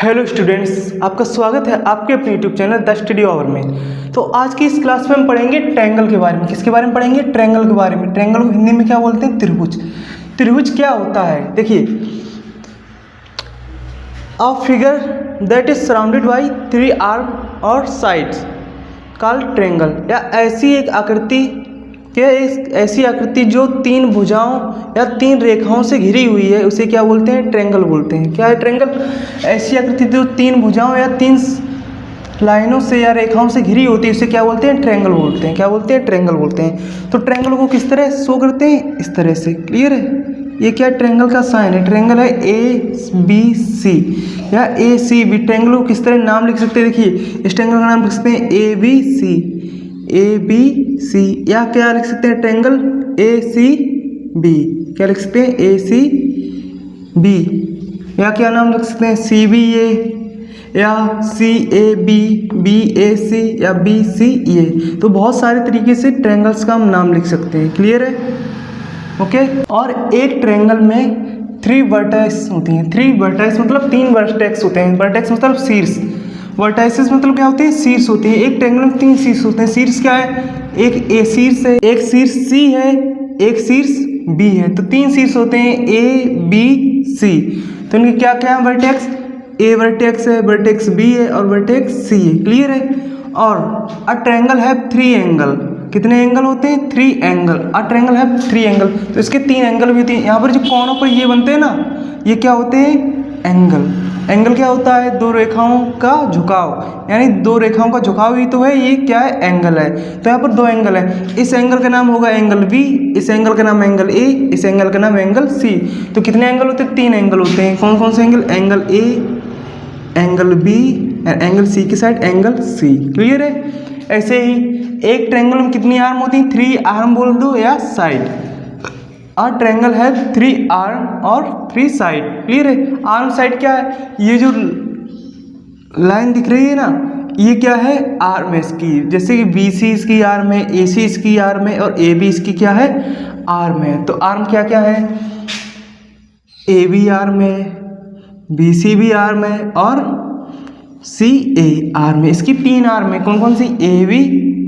Hello students, आपका स्वागत है आपके अपने YouTube channel the study hour में। तो आज की इस क्लास में हम पढ़ेंगे ट्रायंगल के बारे में। किसके बारे में पढ़ेंगे? ट्रायंगल के बारे में। ट्रायंगल को हिंदी में क्या बोलते हैं? त्रिभुज। त्रिभुज क्या होता है? देखिए, a figure that is surrounded by 3 arm और साइड्स कॉल्ड ट्रायंगल, या ऐसी आकृति जो 3 भुजाओं या 3 रेखाओं से घिरी हुई है, उसे क्या बोलते हैं? ट्रायंगल बोलते हैं। क्या है ट्रायंगल? ऐसी आकृति जो 3 भुजाओं या 3 लाइनों से या रेखाओं से घिरी होती है, उसे क्या बोलते हैं? ट्रायंगल बोलते हैं। क्या बोलते हैं? ट्रायंगल बोलते हैं। तो ट्रायंगल को किस तरह शो करते हैं? इस तरह से। क्लियर है? ये क्या ट्रायंगल का साइन है? ट्रायंगल है ABC या ACB। ट्रायंगल को किस तरह नाम लिख सकते हैं? देखिए, इस ट्रायंगल का नाम लिख सकते हैं ABC, या क्या लिख सकते हैं? Triangle ACB। क्या लिख सकते हैं? ACB। या क्या नाम लिख सकते हैं? CBA या CAB, BAC या BCA। तो बहुत सारे तरीके से ट्रायंगल्स का हम नाम लिख सकते हैं। क्लियर है? ओके। और एक ट्रायंगल में 3 वर्टेक्स होती हैं। 3 वर्टेक्स मतलब 3 वर्टेक्स होते हैं। वर्टेक्स मतलब शीर्ष। वर्टाइसेस मतलब क्या होती है? शीर्ष होती है। एक ट्रायंगल में 3 शीर्ष होते हैं। शीर्ष क्या है? एक A शीर्ष है, एक शीर्ष C है, एक शीर्ष B है। तो 3 शीर्ष होते हैं A, B, C। तो इनके क्या क्या है? वर्टेक्स A वर्टेक्स है, वर्टेक्स B है और वर्टेक्स C है। क्लियर है? और अ ट्रायंगल है 3 एंगल। कितने एंगल होते हैं? 3 एंगल। अ ट्रायंगल है 3 एंगल, तो इसके 3 एंगल भी होते हैं। यहाँ पर जो कोनों पर ये बनते हैं ना, ये क्या होते हैं? एंगल। एंगल क्या होता है? 2 रेखाओं का झुकाव, यानी 2 रेखाओं का झुकाव ही तो है। ये क्या है? एंगल है। तो यहाँ पर 2 एंगल है। इस एंगल का नाम होगा एंगल B, इस एंगल का नाम एंगल A, इस एंगल का नाम एंगल C। तो कितने एंगल होते हैं? 3 एंगल होते हैं। कौन कौन से angle? Angle A, angle B, angle C की साइड एंगल C। क्लियर है? ऐसे ही एक ट्रायंगल में कितनी आर्म होती है? 3 आर्म बोल दो या साइड। और ट्रायंगल है 3 आर्म और 3 साइड। क्लियर है? आर्म साइड क्या है? ये जो लाइन दिख रही है ना, ये क्या है? आर्म है इसकी। जैसे कि BC इसकी आर्म है, AC इसकी आर्म है और AB इसकी क्या है? आर्म है। तो आर्म क्या क्या है? AB आर्म है, BC भी आर्म है और CA आर्म है। इसकी 3 आर्म है। कौन कौन सी? AB,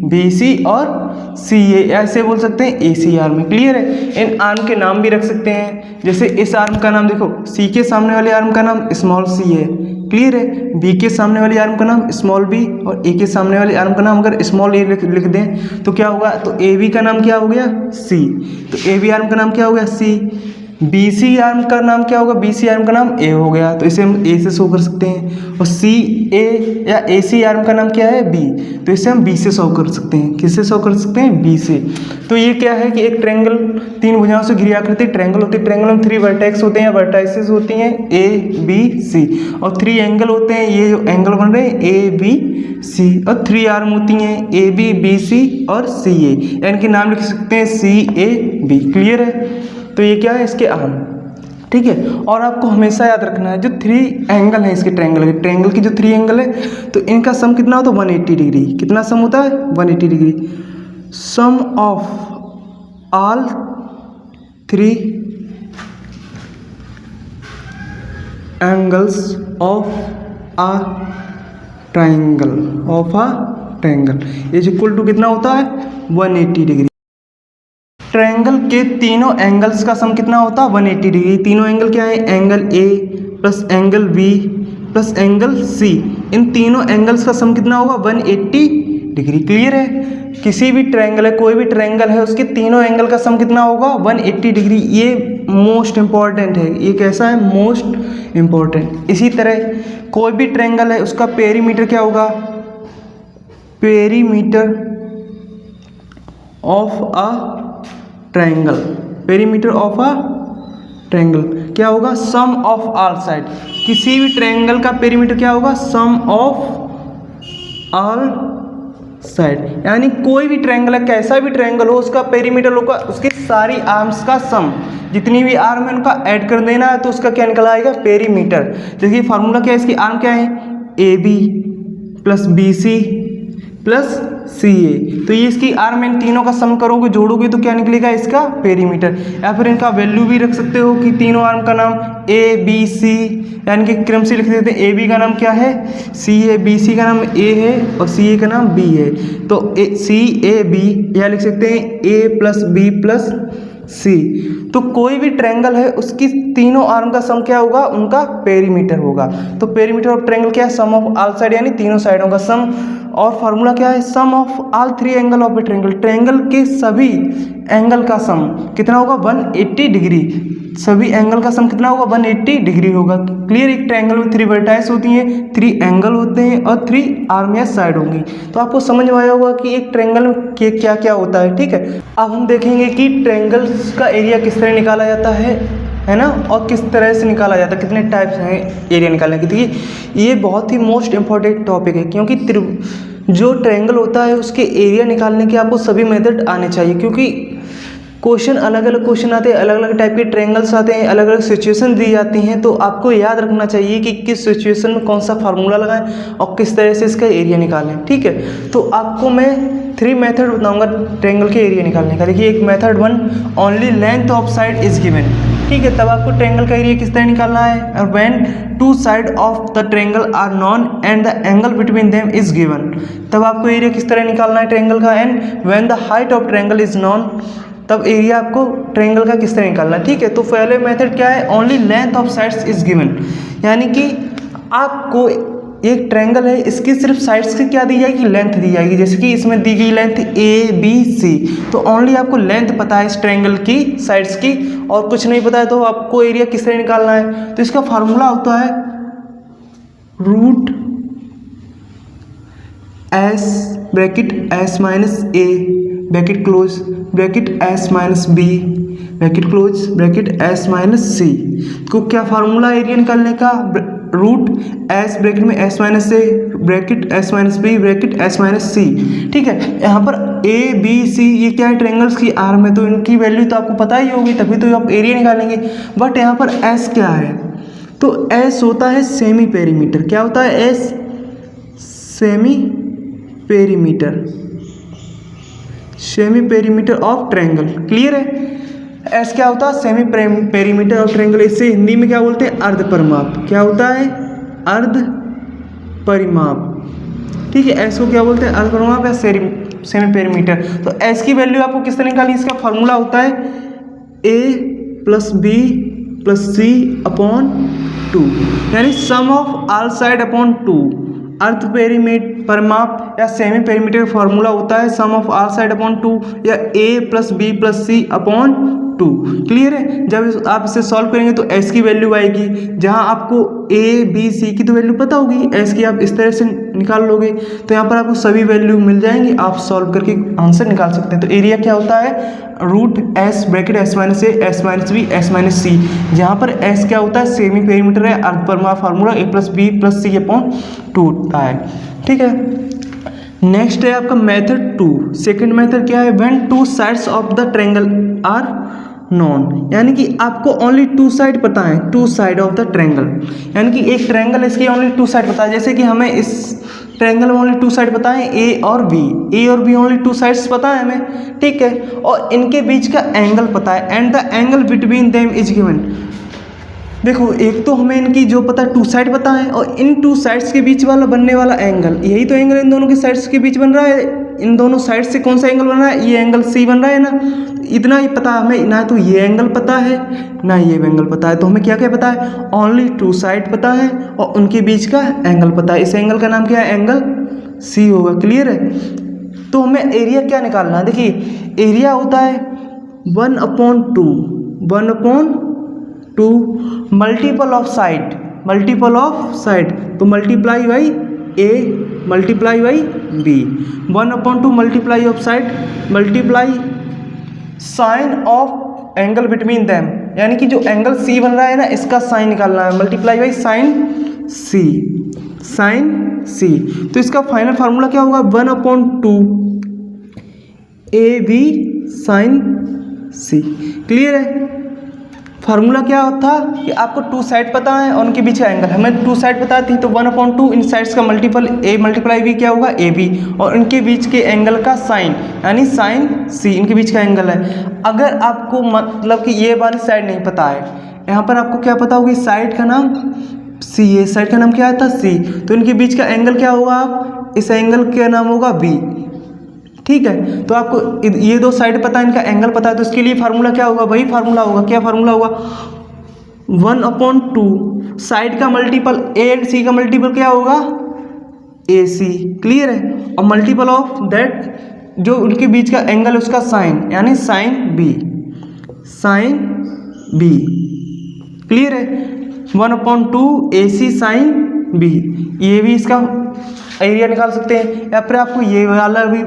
BC और CA। ऐसे बोल सकते हैं AC आर्म है। क्लियर है? इन आर्म के नाम भी रख सकते हैं। जैसे इस आर्म का नाम देखो, C के सामने वाले आर्म का नाम स्मॉल c है। क्लियर है? B के सामने वाली आर्म का नाम स्मॉल b और A के सामने वाले आर्म का नाम अगर स्मॉल a लिख दें तो क्या होगा? तो AB का नाम क्या हो गया? C। तो AB आर्म का नाम क्या हो गया? C। BC आर्म का नाम क्या होगा? BC आर्म का नाम A हो गया, तो इसे हम A से शो कर सकते हैं। और CA या AC आर्म का नाम क्या है? B, तो इसे हम B से शो कर सकते हैं। किससे शो कर सकते हैं? B से। तो ये क्या है कि एक ट्रायंगल 3 भुजाओं से घिरी आकृति ट्रायंगल होती है। ट्रायंगल में 3 वर्टेक्स होते हैं, वर्टाइसेस होती हैं A, B, C और 3 एंगल होते हैं। ये जो एंगल बन रहे हैं A, B, C और 3 आर्म होती हैं AB, BC और CA, यानी कि नाम लिख सकते हैं CAB। क्लियर है? तो ये क्या है? इसके आर्म। ठीक है? और आपको हमेशा याद रखना है, जो 3 एंगल है इसके ट्रायंगल की जो 3 एंगल है, तो इनका सम कितना होता है? 180 डिग्री। कितना सम होता है? 180 degree. Sum of all 3 angles of a triangle is equal to कितना होता है? 180 डिग्री। ट्रायंगल के तीनों एंगल्स का सम कितना होता है? 180 डिग्री। तीनों एंगल क्या है? Angle A plus angle B plus angle C। इन तीनों एंगल्स का सम कितना होगा? 180 डिग्री। क्लियर है? किसी भी ट्रायंगल है, कोई भी ट्रायंगल है, उसके तीनों एंगल का सम कितना होगा? 180 डिग्री। ये मोस्ट इंपॉर्टेंट है। ये कैसा है? Most important. इसी तरह कोई भी ट्रायंगल है, उसका पेरीमीटर क्या होगा? Perimeter of a triangle. Perimeter of a triangle क्या होगा? सम ऑफ ऑल साइड। किसी भी ट्रायंगल का पेरीमीटर क्या होगा? सम ऑफ ऑल साइड। यानी कोई भी ट्रायंगल है, कैसा भी ट्रायंगल हो, उसका पेरीमीटर होगा उसके सारी आर्म्स का सम। जितनी भी आर्म है उनका ऐड कर देना है, तो उसका क्या निकल आएगा? पेरीमीटर। देखिए फार्मूला क्या है इसकी? आर्म क्या है? AB plus BC plus CA। तो ये इसकी आर्म इन तीनों का सम करोगे, जोड़ोगे तो क्या निकलेगा? इसका पेरीमीटर। या फिर इनका वैल्यू भी रख सकते हो कि तीनों आर्म का नाम ए बी सी, यानी कि क्रम से लिख देते हैं। ए बी का नाम क्या है, सी है, बी सी का नाम ए है और सी ए का नाम बी है। तो सी ए बी या लिख सकते हैं ए प्लस बी प्लस सी। तो कोई भी ट्रायंगल है उसकी तीनों आर्म का सम क्या होगा, उनका पेरीमीटर होगा। तो पेरीमीटर ऑफ ट्रायंगल क्या है, सम ऑफ ऑल साइड यानी तीनों साइडों का सम। और फार्मूला क्या है, sum of all three angle of a triangle, triangle के सभी एंगल का सम कितना होगा 180 डिग्री। सभी एंगल का सम कितना होगा 180 डिग्री होगा। क्लियर, एक ट्रायंगल में 3 वर्टाइस होती हैं, 3 एंगल होते हैं और 3 आर्म या साइड होंगी। तो आपको समझ में आया होगा कि एक ट्रायंगल में क्या क्या होता है। ठीक है, अब हम देखेंगे कि ट्रायंगल्स का एरिया किस तरह निकाला जाता है ना, और किस तरह से निकाला जाता है, कितने टाइप्स हैं एरिया निकालने के। देखिए ये बहुत ही मोस्ट इंपॉर्टेंट टॉपिक है, क्योंकि जो ट्रायंगल होता है उसके एरिया निकालने के आपको सभी मेथड आने चाहिए, क्योंकि क्वेश्चन अलग अलग क्वेश्चन आते हैं, अलग अलग टाइप के ट्रायंगल्स आते हैं, अलग अलग सिचुएशन दी जाती हैं। तो आपको याद रखना चाहिए कि किस सिचुएशन में कौन सा फार्मूला लगाएं और किस तरह से इसका एरिया निकालें। ठीक है, तो आपको मैं 3 मेथड बताऊंगा ट्रायंगल के एरिया निकालने का। देखिए, एक method 1, only length of side is given. ठीक है, तब आपको ट्रायंगल का एरिया किस तरह निकालना है, और when 2 side of the triangle are known and the angle between them is given. तब आपको एरिया किस तरह निकालना है ट्रायंगल का, and when the height of triangle is known, तब एरिया आपको ट्रायंगल का किस तरह निकालना है। ठीक है, तो पहले मेथड क्या है, only length of sides is given, यानी कि आपको एक ट्रायंगल है, इसकी सिर्फ साइड्स की क्या दी जाएगी, लेंथ दी जाएगी। जैसे कि इसमें दी गई लेंथ ए बी सी, तो ओनली आपको लेंथ पता है इस ट्रायंगल की, साइड्स की, और कुछ नहीं पता है, तो आपको एरिया किस तरह निकालना है। तो इसका फार्मूला होता है root s bracket s minus a bracket close bracket s minus b bracket close bracket s minus c. तो क्या फार्मूला एरिया निकालने का, रूट एस ब्रैकेट में s minus a bracket s minus b bracket s minus c. ठीक है, यहाँ पर ए B सी ये क्या है, ट्रायंगल्स की आर्म है, तो इनकी वैल्यू तो आपको पता ही होगी, तभी तो आप एरिया निकालेंगे। बट यहाँ पर एस क्या है, तो एस होता है सेमी पेरीमीटर। क्या होता है S, semi perimeter, semi perimeter of triangle. Clear है, एस क्या होता है, सेमी पेरीमीटर ऑफ ट्रायंगल। इससे हिंदी में क्या बोलते हैं, अर्ध परिमाप। क्या होता है, अर्ध परिमाप। ठीक है, एस को क्या बोलते हैं, अर्ध परिमाप या सेमी पेरीमीटर। तो एस की वैल्यू आपको किस तरह निकालनी, इसका फॉर्मूला होता है ए प्लस बी प्लस सी अपॉन 2, यानी सम ऑफ ऑल साइड अपॉन 2। अर्ध परिमाप या सेमी पेरीमीटर का फॉर्मूला होता है sum of all side upon 2 या ए प्लस बी प्लस सी अपॉन 2। क्लियर है, जब आप इसे सॉल्व करेंगे तो एस की वैल्यू आएगी, जहां आपको ए बी सी की तो वैल्यू पता होगी, एस की आप इस तरह से निकाल लोगे, तो यहाँ पर आपको सभी वैल्यू मिल जाएंगी, आप सॉल्व करके आंसर निकाल सकते हैं। तो एरिया क्या होता है, root s bracket s minus a s minus b s minus c, जहाँ पर एस क्या होता है, सेमी पेरीमीटर है, अर्ध परिमाप फार्मूला ए प्लस बी प्लस सी अपॉन 2 होता है। ठीक है, नेक्स्ट है आपका मेथड 2। सेकंड मेथड क्या है, when 2 sides of the triangle are known, यानी कि आपको ओनली 2 साइड पता है, 2 साइड ऑफ द ट्रायंगल, यानी कि एक ट्रायंगल है इसकी ओनली 2 साइड पता है। जैसे कि हमें इस ट्रायंगल में ओनली 2 साइड पता है, ए और बी ओनली 2 साइड्स पता है हमें। ठीक है, और इनके बीच का एंगल पता है, and the angle between them is given. देखो, एक तो हमें इनकी जो पता है 2 साइड पता है, और इन 2 साइड्स के बीच वाला बनने वाला एंगल, यही तो एंगल इन दोनों के साइड्स के बीच बन रहा है। इन दोनों साइड से कौन सा एंगल बन रहा है, ये एंगल सी बन रहा है ना। इतना ही पता हमें, ना तो ये एंगल पता है ना ये एंगल पता है, तो हमें क्या क्या पता है, ओनली 2 साइड पता है और उनके बीच का एंगल पता है। इस एंगल का नाम क्या है, एंगल सी होगा। क्लियर है, तो हमें एरिया क्या निकालना है, देखिए एरिया होता है 1/2 मल्टीपल ऑफ साइड, तो multiply by a multiply by b, 1/2 multiply of side multiply sine of angle between them, यानी कि जो एंगल सी बन रहा है ना, इसका साइन निकालना है, मल्टीप्लाई बाई साइन सी। तो इसका फाइनल फार्मूला क्या होगा, 1/2 a b sine C. Clear है, फार्मूला क्या था कि आपको 2 साइड पता है और उनके बीच का एंगल, हमें 2 साइड पता थी, तो 1/2 इन साइड्स का मल्टीपल ए मल्टीप्लाई बी क्या होगा, ए बी, और इनके बीच के एंगल का साइन, यानी साइन सी, इनके बीच का एंगल है। अगर आपको मतलब कि ये वाली साइड नहीं पता है, यहाँ पर आपको क्या पता होगी, साइड का नाम सी है, साइड का नाम क्या था सी, तो इनके बीच का एंगल क्या होगा, आप इस एंगल का नाम होगा बी। ठीक है, तो आपको ये दो साइड पता है, इनका एंगल पता है, तो इसके लिए फार्मूला क्या होगा, वही फार्मूला होगा, क्या फार्मूला होगा, 1/2 साइड का मल्टीपल ए एंड सी का मल्टीपल क्या होगा, ए सी। क्लियर है, और मल्टीपल ऑफ दैट जो उनके बीच का एंगल है उसका साइन, यानी sine B, sine B. Clear है, 1/2 ए सी साइन बी। ये भी इसका एरिया निकाल सकते हैं, या फिर आपको ये वाला भी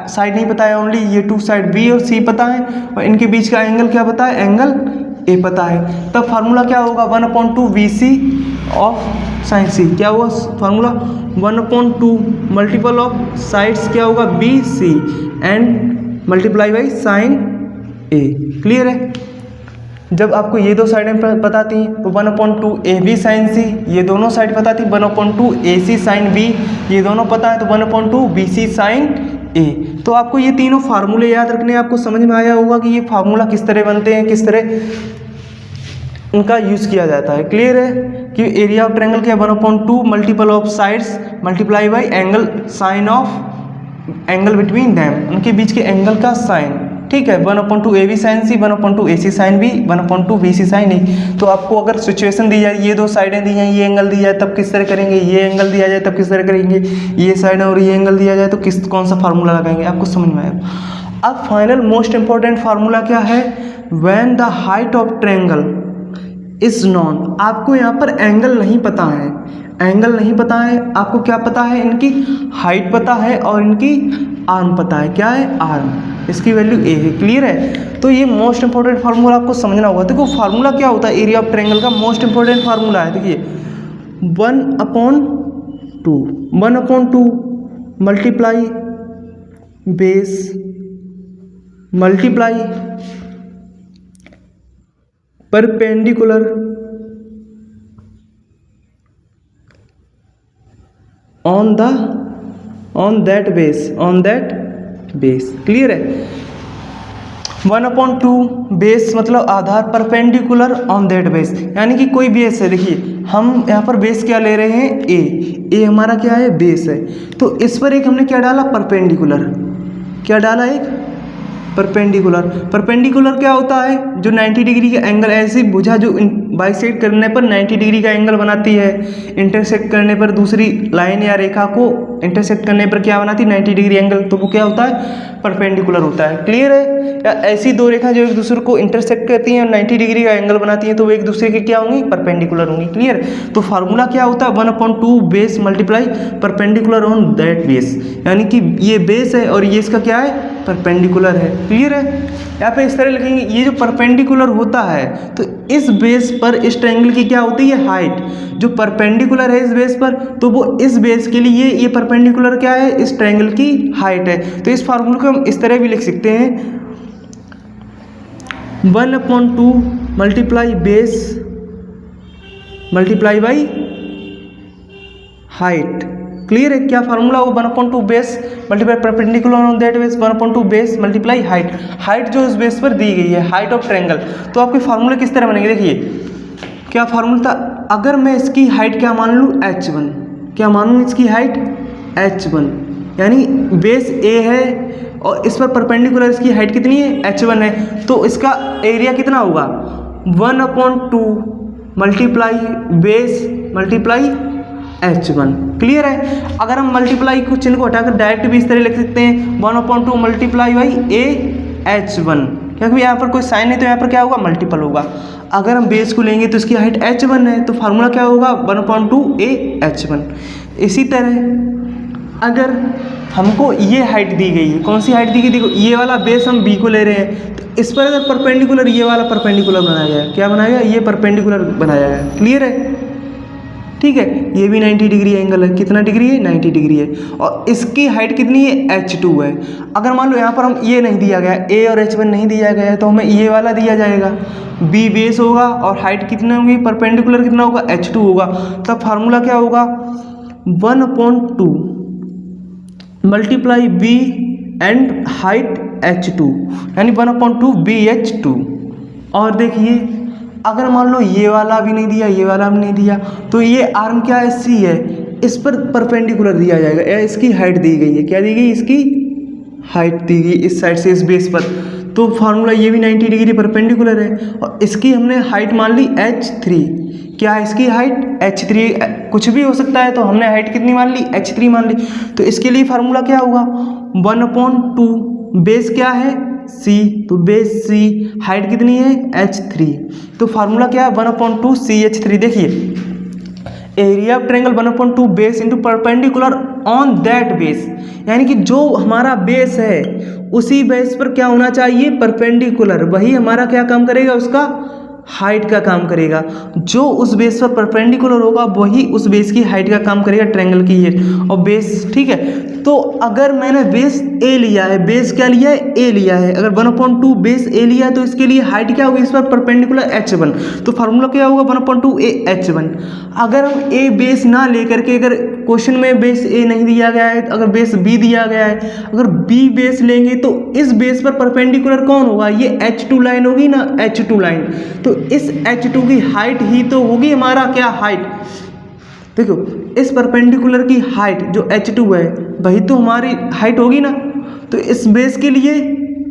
साइड नहीं पता है, ओनली ये 2 साइड बी और सी पता है, और इनके बीच का एंगल क्या पता है, एंगल ए पता है। तब फार्मूला क्या होगा, 1/2 b c of sine C. क्या हुआ फार्मूला, 1/2 मल्टीपल ऑफ साइड्स क्या होगा, b c and multiply by sine A. Clear है, जब आपको ये दो साइडें पता थी तो 1/2 ए बी साइन सी, ये दोनों साइड पता थी, 1/2 ए सी साइन बी, ये दोनों पता है, तो 1/2 बी सी साइन ए। तो आपको ये तीनों फार्मूले याद रखने, आपको समझ में आया होगा कि ये फार्मूला किस तरह बनते हैं, किस तरह उनका यूज़ किया जाता है। क्लियर है कि एरिया ऑफ ट्रायंगल क्या है, 1/2 multiple of sides multiply by angle sine of angle between them, उनके बीच के एंगल का साइन। ठीक है, 1/2 a b sine c, 1/2 a c sine b, 1/2 b c sine a. तो आपको अगर सिचुएशन दी जाए, ये दो साइडें दी जाए, ये एंगल दिया जाए तब किस तरह करेंगे, ये एंगल दिया जाए तब किस तरह करेंगे, ये साइड और ये एंगल दिया जाए तो कौन सा फार्मूला लगाएंगे, आपको समझ में आएगा। अब फाइनल मोस्ट इंपॉर्टेंट फार्मूला क्या है, when the height of triangle is non. आपको यहाँ पर एंगल नहीं पता है, एंगल नहीं पता है, आपको क्या पता है, इनकी हाइट पता है और इनकी आर्म पता है, क्या है, आर्म, इसकी वैल्यू ए है। क्लियर है, तो ये मोस्ट इंपॉर्टेंट फार्मूला आपको समझना होगा। देखो फार्मूला क्या होता है एरिया ऑफ ट्रायंगल का, मोस्ट इंपॉर्टेंट फार्मूला है, देखिए 1/2 multiply base multiply perpendicular on that base. Clear है, 1/2 बेस मतलब आधार, परपेंडिकुलर ऑन दैट बेस, यानी कि कोई बेस है। देखिए हम यहाँ पर बेस क्या ले रहे हैं, ए हमारा क्या है, बेस है, तो इस पर एक हमने क्या डाला, परपेंडिकुलर, क्या डाला, एक परपेंडिकुलर क्या होता है, जो 90 डिग्री का एंगल, ऐसी भुजा जो बाइसेक्ट करने पर 90 डिग्री का एंगल बनाती है, इंटरसेक्ट करने पर दूसरी लाइन या रेखा को इंटरसेक्ट करने पर क्या बनाती है, 90 डिग्री एंगल, तो वो क्या होता है, परपेंडिकुलर होता है। क्लियर है, या ऐसी दो रेखा जो एक दूसरे को इंटरसेक्ट करती हैं और 90 डिग्री का एंगल बनाती हैं, तो वो एक दूसरे के क्या होंगी, परपेंडिकुलर होंगी। क्लियर, तो फार्मूला क्या होता है, 1/2 base multiply perpendicular on that base, यानी कि ये बेस है और ये इसका क्या है, परपेंडिकुलर है। क्लियर है, यहाँ पे इस तरह लिखेंगे, ये जो परपेंडिकुलर होता है तो इस बेस पर इस ट्रायंगल की क्या होती है, हाइट, जो परपेंडिकुलर है इस बेस पर, तो वो इस बेस के लिए ये परपेंडिकुलर क्या है, इस ट्रायंगल की हाइट है। तो इस फार्मूले को हम इस तरह भी लिख सकते हैं, 1/2 multiply base multiply by height. Clear है, क्या फार्मूला हो, 1/2 base multiply perpendicular on that base, 1/2 base multiply height, height जो इस बेस पर दी गई है, हाइट ऑफ ट्रायंगल। तो आपके फार्मूले किस तरह बनेंगे, देखिए क्या फार्मूला था, अगर मैं इसकी हाइट क्या मान लूँ, h1, क्या मान लूँ इसकी हाइट, h1, यानी बेस a है और इस पर परपेंडिकुलर इसकी हाइट कितनी है, h1 है, तो इसका एरिया कितना होगा, 1/2 multiply base multiply h1। Clear है, अगर हम मल्टीप्लाई को चिन्ह को हटाकर डायरेक्ट भी इस तरह लिख सकते हैं, 1/2 मल्टीप्लाई बाई a h1, क्योंकि यहाँ पर कोई साइन नहीं तो यहाँ पर क्या होगा, मल्टीपल होगा। अगर हम बेस को लेंगे तो इसकी हाइट h1 है, तो फार्मूला क्या होगा, 1/2 a h1। इसी तरह अगर हमको ये हाइट दी गई है, कौन सी हाइट दी गई, देखो ये वाला बेस हम b को ले रहे हैं, तो इस पर अगर परपेंडिकुलर ये वाला परपेंडिकुलर बनाया गया, क्या बनाया गया, ये परपेंडिकुलर बनाया गया। क्लियर है, ठीक है, ये भी 90 डिग्री एंगल है, कितना डिग्री है, 90 डिग्री है, और इसकी हाइट कितनी है, h2 है। अगर मान लो यहाँ पर हम ये नहीं दिया गया, a और h1 नहीं दिया गया है, तो हमें ये वाला दिया जाएगा, b बेस होगा और हाइट कितना होगी, परपेंडिकुलर कितना होगा, h2 होगा। तब फार्मूला क्या होगा, 1/2 multiply b and height h2, यानी 1/2 bh2। और देखिए अगर मान लो ये वाला भी नहीं दिया, ये वाला भी नहीं दिया, तो ये आर्म क्या है, सी है, इस पर परपेंडिकुलर दिया जाएगा या इसकी हाइट दी गई है, क्या दी गई, इसकी हाइट दी गई इस साइड से इस बेस पर, तो फार्मूला ये भी 90 डिग्री परपेंडिकुलर है। और इसकी हमने हाइट मान ली h3, क्या है इसकी हाइट h3, कुछ भी हो सकता है, तो हमने हाइट कितनी मान ली, h3 मान ली। तो इसके लिए फार्मूला क्या होगा, 1/2, बेस क्या है c, तो बेस c, हाइट कितनी है h3, तो फार्मूला क्या है 1/2 CH3। देखिए area of triangle 1/2 base into perpendicular on that base, यानी कि जो हमारा बेस है उसी बेस पर क्या होना चाहिए, परपेंडिकुलर, वही हमारा क्या काम करेगा, उसका हाइट का काम करेगा। जो उस बेस पर परपेंडिकुलर होगा वही उस बेस की हाइट का काम करेगा, ट्रायंगल की ये और बेस, ठीक है। तो अगर मैंने बेस ए लिया है, बेस क्या लिया है, ए लिया है, अगर 1/2 बेस ए लिया है तो इसके लिए हाइट क्या होगी, इस पर परपेंडिकुलर h1, तो फार्मूला क्या होगा 1/2 a h1। अगर हम ए बेस ना लेकर के, अगर क्वेश्चन में बेस ए नहीं दिया गया है, अगर बेस बी दिया गया है, अगर बी बेस लेंगे तो इस बेस पर परपेंडिकुलर कौन होगा, ये h2 लाइन होगी ना, h2 लाइन, तो इस h2 की हाइट ही तो होगी हमारा क्या, हाइट। देखो इस परपेंडिकुलर की हाइट जो h2 है वही तो हमारी हाइट होगी ना, तो इस बेस के लिए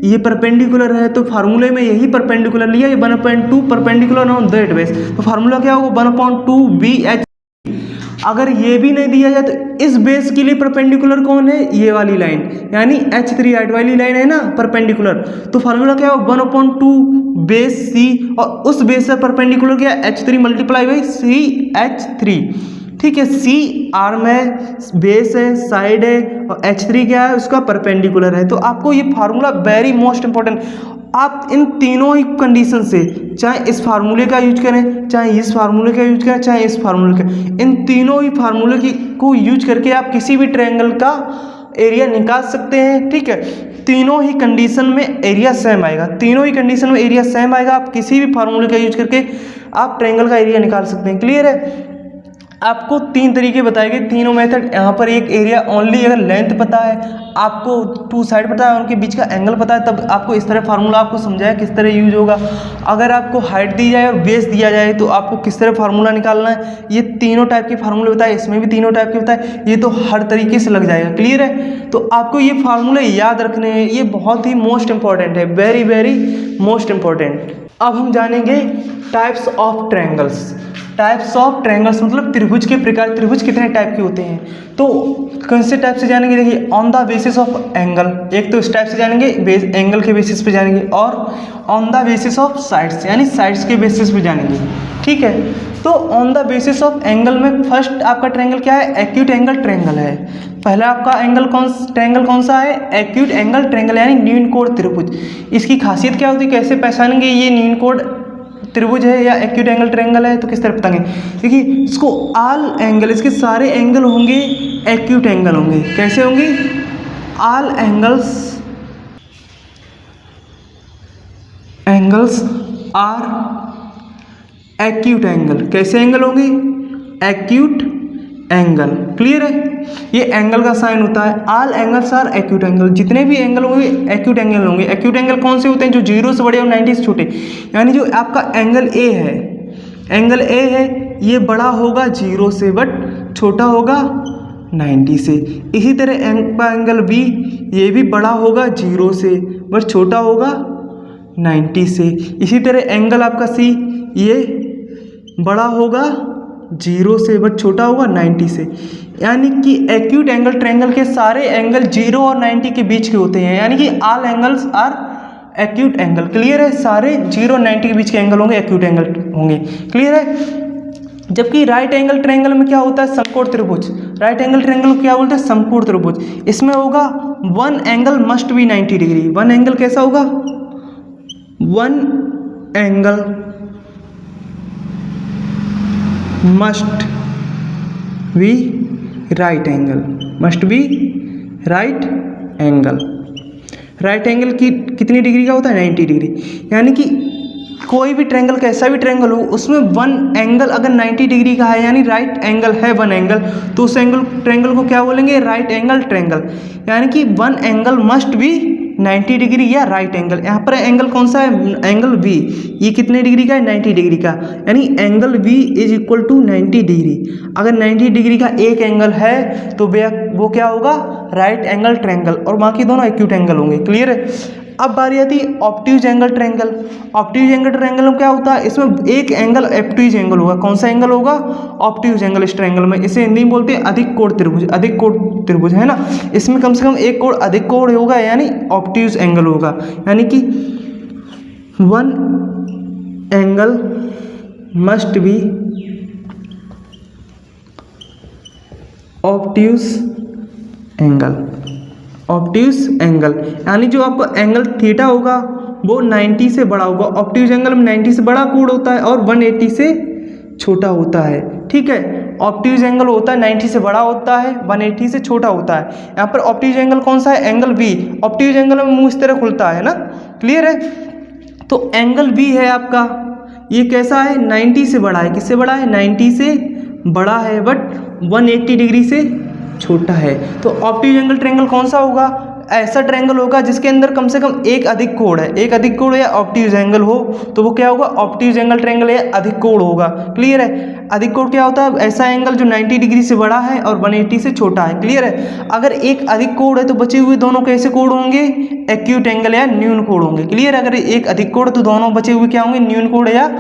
ये परपेंडिकुलर है, तो फार्मूले में यही परपेंडिकुलर लिया, ये 1/2 परपेंडिकुलर ऑन दैट बेस, तो फार्मूला क्या होगा 1/2 BH। अगर ये भी नहीं दिया जाए तो इस बेस के लिए परपेंडिकुलर कौन है, ये वाली लाइन, यानी h3 हाइट वाली लाइन है ना परपेंडिकुलर, तो फार्मूला क्या होगा 1/2 बेस c, और उस बेस से परपेंडिकुलर क्या h3 मल्टीप्लाई बाई CH3, ठीक है। C आर्म है, बेस है, साइड है, और h3 क्या है, उसका परपेंडिकुलर है। तो आपको ये फार्मूला वेरी मोस्ट इंपॉर्टेंट, आप इन तीनों ही कंडीशन से, चाहे इस फार्मूले का यूज करें, चाहे इस फार्मूले का यूज करें, चाहे इस फार्मूले का, इन तीनों ही फार्मूले की को यूज करके आप किसी भी ट्रायंगल का एरिया निकाल सकते हैं, ठीक है। तीनों ही कंडीशन में एरिया सेम आएगा, तीनों ही कंडीशन में एरिया सेम आएगा, आप किसी भी फार्मूले का यूज करके आप ट्रायंगल का एरिया निकाल सकते हैं। क्लियर है। आपको तीन तरीके बताए गए, तीनों मेथड। यहाँ पर एक एरिया ओनली, अगर लेंथ पता है, आपको टू साइड पता है, उनके बीच का एंगल पता है, तब आपको इस तरह फार्मूला आपको समझाया किस तरह यूज होगा। अगर आपको हाइट दी जाए और बेस दिया जाए तो आपको किस तरह फार्मूला निकालना है, ये तीनों टाइप के फार्मूले बताए, इसमें भी तीनों टाइप के बताए, ये तो हर तरीके से लग जाएगा। क्लियर है। तो आपको ये फार्मूले याद रखने हैं, ये बहुत ही मोस्ट इंपॉर्टेंट है, वेरी वेरी मोस्ट इंपॉर्टेंट। अब हम जानेंगे types of triangles. Types of triangles मतलब त्रिभुज के प्रकार। त्रिभुज कितने टाइप के होते हैं, तो कौन से टाइप से जानेंगे, देखिए on the basis of angle, एक तो इस टाइप से जानेंगे, एंगल के बेसिस पे जानेंगे, और on the basis of sides, यानी साइड्स के बेसिस पे जानेंगे, ठीक है। तो on the basis of angle में फर्स्ट आपका ट्रायंगल क्या है, एक्यूट एंगल ट्रायंगल है। पहला आपका ट्रायंगल कौन सा है, एक्यूट एंगल ट्रायंगल, यानी न्यून कोण त्रिभुज। इसकी खासियत क्या होती है, कैसे पहचानेंगे ये न्यून कोण त्रिभुज है या एक्यूट एंगल ट्रायंगल है, तो किस तरह बताएंगे, देखिए इसको ऑल एंगल, इसके सारे एंगल होंगे एक्यूट एंगल होंगे। कैसे होंगे, all angles are acute angle. कैसे एंगल होंगे, एक्यूट एंगल। क्लियर है। ये एंगल का साइन होता है, all angles are acute angle. जितने भी एंगल होंगे एक्यूट एंगल होंगे। एक्यूट एंगल कौन से होते हैं, जो 0 से बड़े और 90 से छोटे, यानी जो आपका एंगल ए है, एंगल ए है, ये बड़ा होगा 0 से बट छोटा होगा 90 से। इसी तरह एंगल बी, ये भी बड़ा होगा 0 से बट छोटा होगा 90 से। इसी तरह एंगल आपका सी, ये बड़ा होगा 0 से बट छोटा होगा 90 से। यानी कि एक्यूट एंगल ट्रायंगल के सारे एंगल 0 और 90 के बीच के होते हैं, यानी कि all angles are acute angle. Clear है। सारे 0 और 90 के बीच के एंगल होंगे, एक्यूट एंगल होंगे। क्लियर है। जबकि राइट एंगल ट्रायंगल में क्या होता है, समकोण त्रिभुज। राइट एंगल ट्रायंगल को क्या बोलते हैं, समकोण त्रिभुज। इसमें होगा one angle must be 90 degree. One angle कैसा होगा, one angle must be right angle, must be right angle. Right angle की कितनी डिग्री का होता है, 90 डिग्री। यानी कि कोई भी ट्रायंगल, कैसा भी ट्रायंगल हो, उसमें वन एंगल अगर 90 डिग्री का है, यानी राइट एंगल है वन एंगल, तो उस एंगल ट्रायंगल को क्या बोलेंगे, राइट एंगल ट्रायंगल। यानी कि one angle must be 90 degree या राइट एंगल। यहाँ पर एंगल कौन सा है, एंगल बी, ये कितने डिग्री का है, 90 डिग्री का, यानी angle B is equal to 90 degree. अगर 90 डिग्री का एक एंगल है तो वो क्या होगा, राइट एंगल ट्रायंगल, और बाकी दोनों एक्यूट एंगल होंगे। क्लियर है। अब बारी आती है obtuse angle triangle. Obtuse angle triangle में क्या होता है, इसमें एक एंगल ऑब्ट्यूज एंगल होगा। कौन सा एंगल होगा, ऑब्ट्यूज एंगल। इस ट्रायंगल में इसे हिंदी में बोलते हैं अधिक कोण त्रिभुज, अधिक कोण त्रिभुज है ना, इसमें कम से कम एक कोण अधिक कोण होगा, यानी ऑब्ट्यूज एंगल होगा। यानी कि one angle must be obtuse angle, obtuse angle, यानी जो आपका एंगल थीटा होगा वो 90 से बड़ा होगा। ऑब्ट्यूज एंगल में 90 से बड़ा कोण होता है और 180 से छोटा होता है। ठीक है, ऑब्ट्यूज एंगल होता है 90 से बड़ा होता है, 180 से छोटा होता है। यहाँ पर ऑब्ट्यूज एंगल कौन सा है, एंगल बी। ऑब्ट्यूज एंगल में मुंह इस तरह खुलता है ना, क्लियर है। तो एंगल बी है आपका, ये कैसा है, 90 से बड़ा है। किससे बड़ा है, 90 से बड़ा है, बट 180 डिग्री से छोटा है। तो ऑब्ट्यूज एंगल ट्रायंगल कौन सा होगा, ऐसा ट्रायंगल होगा जिसके अंदर कम से कम एक अधिक कोण है। एक अधिक कोण या ऑब्ट्यूज एंगल हो तो वो क्या होगा, ऑब्ट्यूज एंगल ट्रायंगल या अधिक कोण होगा। क्लियर है। अधिक कोण क्या होता है, ऐसा एंगल जो 90 डिग्री से बड़ा है और 180 से छोटा है। क्लियर है। अगर एक अधिक कोण है तो बचे हुए दोनों कैसे कोण होंगे, एक्यूट एंगल या न्यून कोण होंगे। क्लियर है। अगर एक अधिक कोण तो दोनों बचे हुए क्या होंगे, न्यून कोण या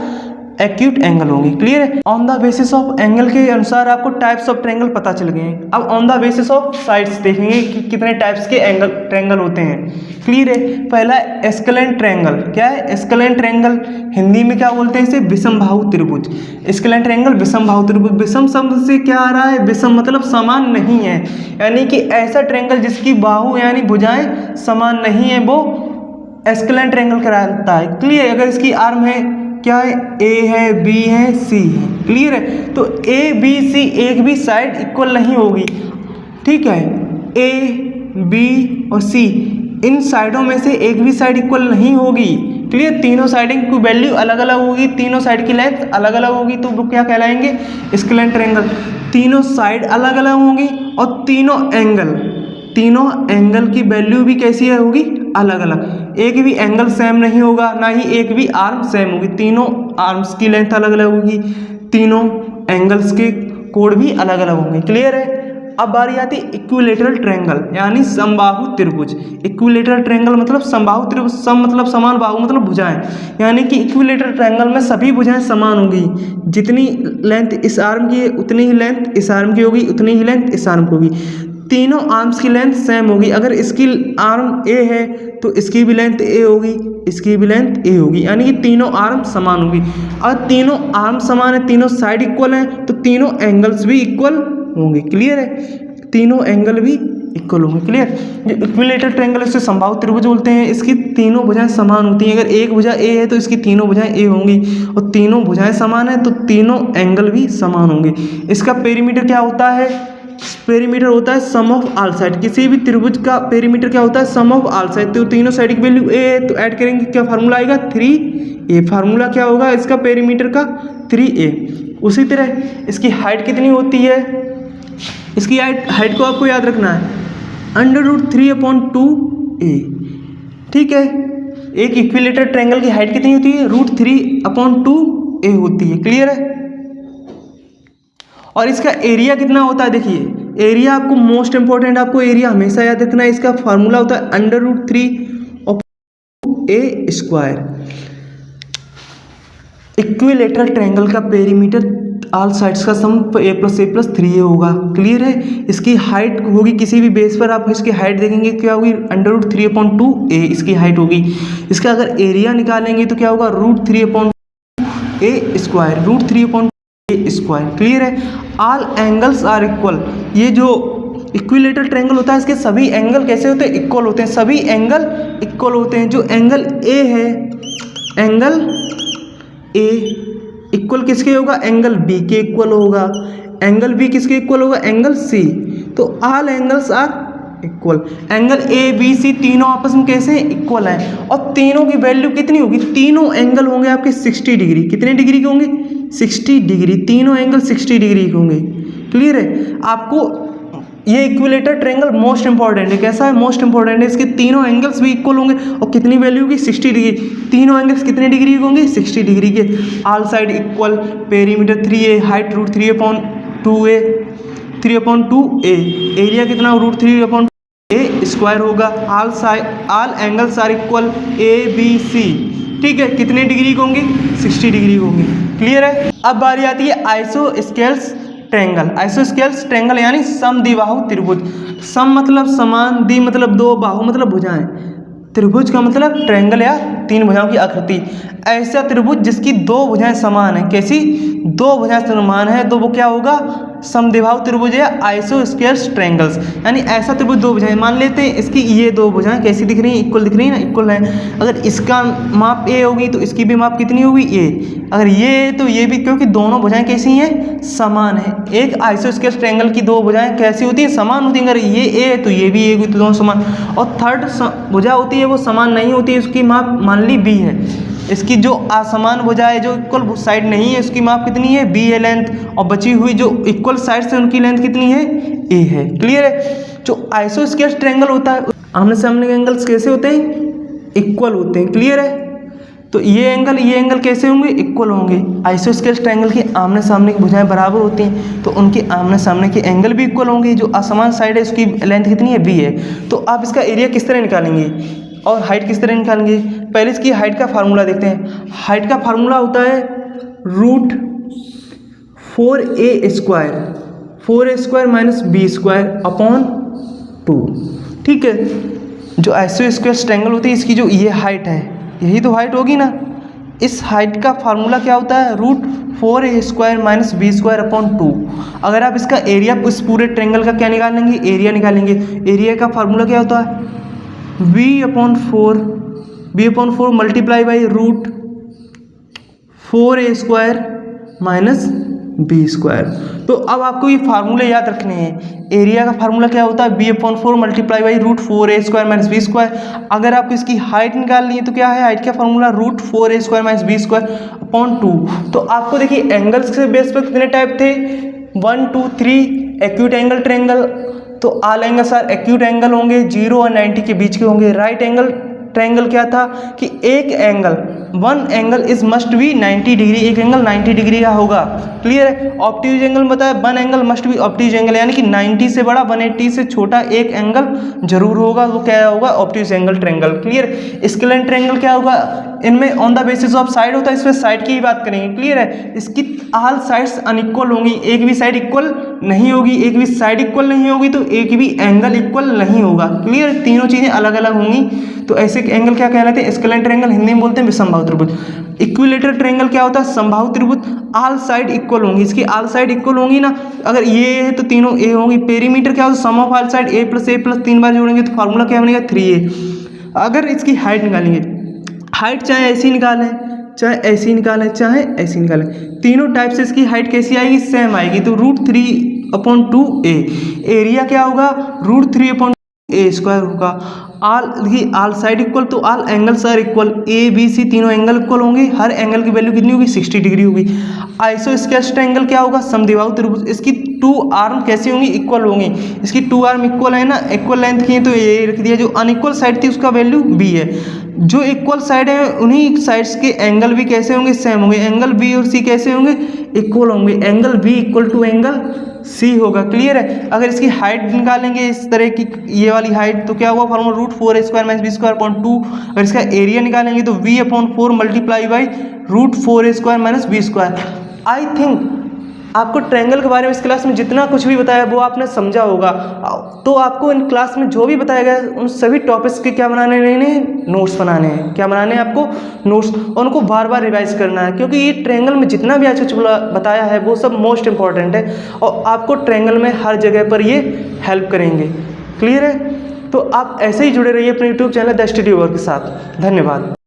एक्यूट एंगल होंगे। क्लियर है। On the basis of angle के अनुसार आपको टाइप्स ऑफ ट्रायंगल पता चल गए हैं। अब on the basis of sides देखेंगे कि कितने टाइप्स के एंगल ट्रायंगल होते हैं। क्लियर है। पहला एस्केलेंट ट्रायंगल। क्या है, एस्केलेंट ट्रायंगल, हिंदी में क्या बोलते हैं इसे, विषम बाहु त्रिभुज। एस्केलेंट ट्रायंगल विषम बाहु त्रिभुज। विषम शब्द से क्या आ रहा है, विषम मतलब समान नहीं है, यानी कि ऐसा ट्रायंगल जिसकी बाहु यानी भुजाएं समान नहीं है वो एस्केलेंट ट्रायंगल कहलाता है। क्लियर। अगर इसकी आर्म है, क्या है, ए है, बी है, सी है। क्लियर है। तो ए बी सी एक भी साइड इक्वल नहीं होगी। ठीक है, ए बी और सी इन साइडों में से एक भी साइड इक्वल नहीं होगी। क्लियर। तीनों साइडिंग की वैल्यू अलग अलग होगी, तीनों साइड की लेंथ अलग अलग होगी, तो वो क्या कहलाएंगे, एस्केलेंट ट्रायंगल। तीनों साइड अलग अलग होंगी और तीनों एंगल की वैल्यू भी कैसी होगी, अलग अलग। एक भी एंगल सेम नहीं होगा, ना ही एक भी आर्म सेम होगी। तीनों आर्म्स की लेंथ अलग अलग होगी, तीनों एंगल्स के कोण भी अलग अलग होंगे। क्लियर है। अब बारी आती है इक्विलेटरल ट्रायंगल, यानी समबाहु त्रिभुज। इक्विलेटरल ट्रायंगल मतलब समबाहु त्रिभुज, सम मतलब समान, बाहु मतलब भुजाएं, यानी कि इक्विलेटरल ट्रायंगल में सभी भुजाएं समान होगी। जितनी लेंथ इस आर्म की है उतनी ही लेंथ इस आर्म की होगी, उतनी ही लेंथ इस आर्म की होगी। तीनों आर्म्स की लेंथ सेम होगी। अगर इसकी आर्म ए है तो इसकी भी लेंथ ए होगी, इसकी भी लेंथ ए होगी, यानी कि तीनों आर्म समान होगी। अगर तीनों आर्म समान है, तीनों साइड इक्वल हैं, तो तीनों एंगल्स भी इक्वल होंगे। क्लियर है। तीनों एंगल भी इक्वल होंगे। क्लियर। जो इक्विलेटरल ट्रायंगल इसे समबाहु त्रिभुज बोलते हैं। इसकी तीनों भुजाएं समान होती हैं। अगर एक भुजा ए है तो इसकी तीनों भुजाएं ए होंगी, और तीनों भुजाएं समान है तो तीनों एंगल भी समान होंगे। इसका पेरीमीटर क्या होता है, पेरीमीटर होता है सम ऑफ ऑल साइड। किसी भी त्रिभुज का पेरीमीटर क्या होता है, सम ऑफ ऑल साइड। तो तीनों साइड की वैल्यू ए है तो ऐड करेंगे, क्या फार्मूला आएगा, 3a। फार्मूला क्या होगा इसका पेरीमीटर का, 3a। उसी तरह इसकी हाइट कितनी होती है, इसकी हाइट को आपको याद रखना है, √3/2a। ठीक है। एक इक्विलेटरल ट्रायंगल की हाइट कितनी होती है, √3/2a होती है। क्लियर है। और इसका एरिया कितना होता है, देखिए एरिया आपको मोस्ट इंपॉर्टेंट, आपको एरिया हमेशा याद रखना है। इसका फार्मूला होता है √3/2a²। इक्विलेटरल ट्रायंगल का पेरीमीटर ऑल साइड्स का सम a + a + 3a होगा। क्लियर है। इसकी हाइट होगी, किसी भी बेस पर आप इसकी हाइट देखेंगे क्या होगी, √3/2a इसकी हाइट होगी। इसका अगर एरिया निकालेंगे तो क्या होगा, √3/2a², √3/2a²। क्लियर है। All angles are equal. ये जो इक्विलेटरल ट्रायंगल होता है इसके सभी एंगल कैसे होते हैं, इक्वल होते हैं। सभी एंगल इक्वल होते हैं। जो एंगल ए है, एंगल ए इक्वल किसके होगा, एंगल बी के इक्वल होगा। एंगल बी किसके इक्वल होगा, एंगल सी। तो all angles are equal. Angle A B C तीनों आपस में कैसे इक्वल हैं, और तीनों की वैल्यू कितनी होगी, तीनों एंगल होंगे आपके 60 डिग्री। कितने डिग्री के होंगे, 60 डिग्री। तीनों एंगल 60 डिग्री के होंगे। क्लियर है। आपको ये इक्विलेटर ट्रायंगल मोस्ट इंपॉर्टेंट है। कैसा है? मोस्ट इंपॉर्टेंट है। इसके तीनों एंगल्स भी इक्वल होंगे और कितनी वैल्यू होगी? 60 डिग्री। तीनों एंगल्स कितने डिग्री के होंगे? 60 डिग्री के। All side equal, perimeter 3a, height √3/2a, 3/2a, area कितना? √3/2a स्क्वायर होगा। All angles are equal ABC, ठीक है। कितने डिग्री के होंगे? 60 डिग्री होंगे। क्लियर है? अब बारी आती है आइसोस्केल्स ट्रायंगल। आइसोस्केल्स ट्रायंगल यानी समद्विबाहु त्रिभुज। सम मतलब समान, द्वि मतलब दो, बाहु मतलब भुजाएं, त्रिभुज का मतलब ट्रायंगल या तीन भुजाओं की आकृति। ऐसा त्रिभुज जिसकी दो भुजाएं समान है। कैसी? दो भुजाएं समान है तो वो क्या होगा? समद्विबाहु त्रिभुज या आइसोस्केल्स ट्रायंगल्स। यानी ऐसा त्रिभुज दो भुजाएं मान लेते हैं, इसकी ये दो भुजाएं कैसी दिख रही हैं? इक्वल दिख रही है ना, इक्वल है। अगर इसका माप a होगी तो इसकी भी माप कितनी होगी? a। अगर ये है तो ये भी, क्योंकि दोनों भुजाएं कैसी हैं? समान है। एक आइसोस्केल्स ट्रायंगल की दो भुजाएं कैसी होती हैं? समान होती हैं। अगर ये a है तो ये भी a होगी, तो दोनों समान। और थर्ड भुजा होती है वो समान नहीं होती है, उसकी माप मान ली b है। इसकी जो असमान भुजा है, जो इक्वल साइड नहीं है, उसकी माप कितनी है? b है लेंथ, और बची हुई जो इक्वल साइड से उनकी लेंथ कितनी है? a है। क्लियर है? जो आइसोस्केल्स ट्रायंगल होता है, आमने सामने के एंगल्स कैसे होते हैं? इक्वल होते हैं। क्लियर है? तो ये एंगल कैसे होंगे? इक्वल होंगे। आइसोस्केल्स ट्रायंगल की आमने सामने की भुजाएं बराबर होती हैं तो उनके आमने सामने के एंगल भी इक्वल होंगे। जो असमान साइड है उसकी लेंथ कितनी है? b है। तो आप इसका एरिया किस तरह निकालेंगे और हाइट किस तरह निकालेंगे? पहले इसकी हाइट का फार्मूला देखते हैं। हाइट का फार्मूला होता है √4a² ठीक है। जो आइसोस्केल्स ट्रायंगल होती है, इसकी जो ये हाइट है, यही तो हाइट होगी ना। इस हाइट का फार्मूला क्या होता है? √4a² - b²/2। अगर आप इसका एरिया, इस पूरे ट्रायंगल का क्या निकालेंगे? एरिया निकालेंगे। एरिया का फार्मूला क्या होता है? b/4 multiply by √4a² - b²। तो अब आपको ये फार्मूले याद रखने हैं। एरिया का फार्मूला क्या होता है? b/4 multiply by √4a² - b²। अगर आपको इसकी हाइट निकालनी है तो क्या है? हाइट का फार्मूला √4a² - b²/2। तो आपको देखिए एंगल्स के बेस पर कितने टाइप थे? 1 2 3 एक्यूट एंगल ट्रायंगल। तो all angles are acute angle होंगे, 0 और 90 के बीच के होंगे। राइट एंगल ट्रायंगल क्या था कि one angle is must be 90 degree, एक एंगल 90 डिग्री का होगा। क्लियर है? ऑब्ट्यूज एंगल में बताया one angle must be obtuse angle, यानी कि 90 से बड़ा 180 से छोटा एक एंगल जरूर होगा, वो क्या होगा? Obtuse angle triangle. Clear? Scalene triangle क्या होगा? इनमें on the basis of side होता है, इसमें साइड की ही बात करेंगे। क्लियर है? इसकी ऑल साइड्स अनइक्वल होंगी, एक भी साइड इक्वल नहीं होगी, एक भी साइड इक्वल नहीं होगी तो एक भी एंगल इक्वल नहीं होगा। क्लियर? तीनों चीजें अलग अलग होंगी। तो ऐसे एंगल क्या कहलाते हैं? स्केलेन ट्रायंगल, हिंदी में बोलते हैं विषमबाहु त्रिभुज। इक्विलेटरल ट्रायंगल क्या होता है? समबाहु त्रिभुज। ऑल साइड इक्वल होंगी, इसकी ऑल साइड इक्वल होंगी ना। अगर ये है तो तीनों ए होंगी। पेरीमीटर क्या होता है? Sum of all side a + a + 3 बार जोड़ेंगे तो फार्मूला क्या बनेगा? 3a। अगर इसकी हाइट निकालेंगे, हाइट चाहे ऐसी निकालें, चाहे ऐसी निकालें, चाहे ऐसी निकालें, तीनों टाइप से इसकी हाइट कैसी आएगी? सेम आएगी। तो √3/2a। एरिया क्या होगा? √3/a² होगा। ऑल साइड इक्वल, तो all angles are equal, A B C तीनों एंगल इक्वल होंगे। हर एंगल की वैल्यू कितनी होगी? 60 डिग्री होगी। आइसोस्केल्स ट्रायंगल क्या होगा? समद्विबाहु त्रिभुज। इसकी 2 आर्म कैसी होंगी? इक्वल होंगी। इसकी 2 आर्म इक्वल है ना, इक्वल लेंथ की है, तो ये रख दिया। जो अनइक्वल साइड थी उसका वैल्यू b है। जो इक्वल साइड है उन्हीं साइड्स के एंगल भी कैसे होंगे? सेम होंगे। एंगल b और c कैसे होंगे? इक्वल होंगे। Angle b equal to angle c होगा। क्लियर है? अगर इसकी हाइट निकालेंगे इस तरह की, ये वाली हाइट, तो क्या हुआ? Formula √4a² - b²/2। अगर इसका एरिया निकालेंगे तो v/4 multiply by √4a² - b²। I think आपको ट्रायंगल के बारे में इस क्लास में जितना कुछ भी बताया वो आपने समझा होगा। तो आपको इन क्लास में जो भी बताया गया है उन सभी टॉपिक्स के क्या बनाने हैं? नोट्स बनाने हैं। क्या बनाने हैं आपको? नोट्स। और उनको बार बार रिवाइज करना है, क्योंकि ये ट्रायंगल में जितना भी आज कुछ बताया है वो सब मोस्ट इंपॉर्टेंट है और आपको ट्रायंगल में हर जगह पर ये हेल्प करेंगे। क्लियर है? तो आप ऐसे ही जुड़े रहिए अपने YouTube channel the study over के साथ। धन्यवाद।